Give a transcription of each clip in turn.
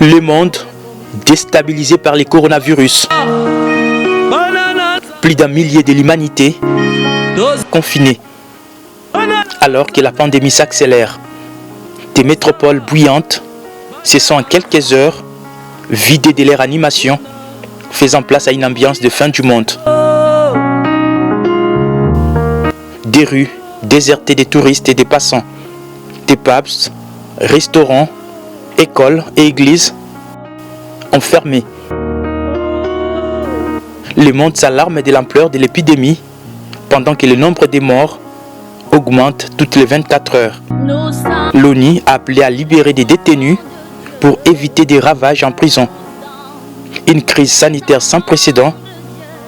Le monde déstabilisé par les coronavirus. Plus d'un millier de l'humanité confinée. Alors que la pandémie s'accélère, des métropoles bouillantes se sont en quelques heures vidées de leur animation, faisant place à une ambiance de fin du monde. Des rues désertées des touristes et des passants, des pubs, restaurants, écoles et églises ont fermé. Le monde s'alarme de l'ampleur de l'épidémie pendant que le nombre de morts augmente toutes les 24 heures. L'ONU a appelé à libérer des détenus pour éviter des ravages en prison. Une crise sanitaire sans précédent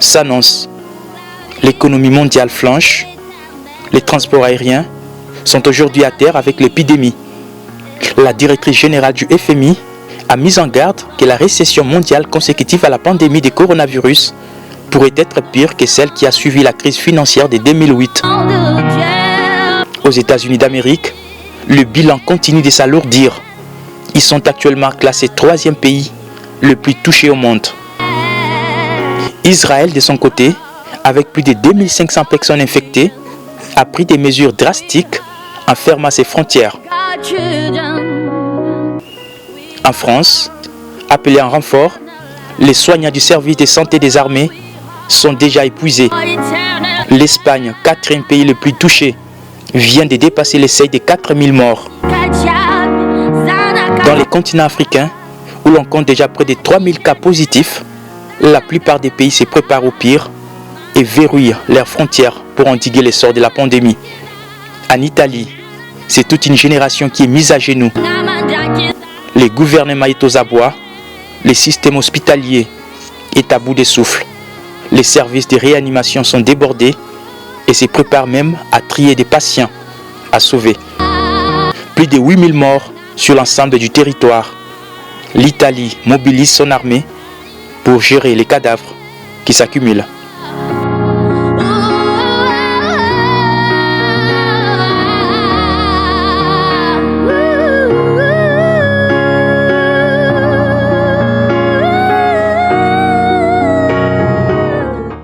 s'annonce. L'économie mondiale flanche. Les transports aériens sont aujourd'hui à terre avec l'épidémie. La directrice générale du FMI a mis en garde que la récession mondiale consécutive à la pandémie de coronavirus pourrait être pire que celle qui a suivi la crise financière de 2008. Aux États-Unis d'Amérique, le bilan continue de s'alourdir. Ils sont actuellement classés 3e pays le plus touché au monde. Israël, de son côté, avec plus de 2500 personnes infectées, a pris des mesures drastiques en fermant ses frontières. En France, appelés en renfort, les soignants du service de santé des armées sont déjà épuisés. L'Espagne, 4e pays le plus touché, vient de dépasser le seuil de 4000 morts. Dans les continents africains, où l'on compte déjà près de 3000 cas positifs, la plupart des pays se préparent au pire et verrouillent leurs frontières pour endiguer l'essor de la pandémie. En Italie, c'est toute une génération qui est mise à genoux. Le gouvernement est aux abois, le système hospitalier est à bout de souffle. Les services de réanimation sont débordés et se préparent même à trier des patients à sauver. Plus de 8000 morts sur l'ensemble du territoire. L'Italie mobilise son armée pour gérer les cadavres qui s'accumulent.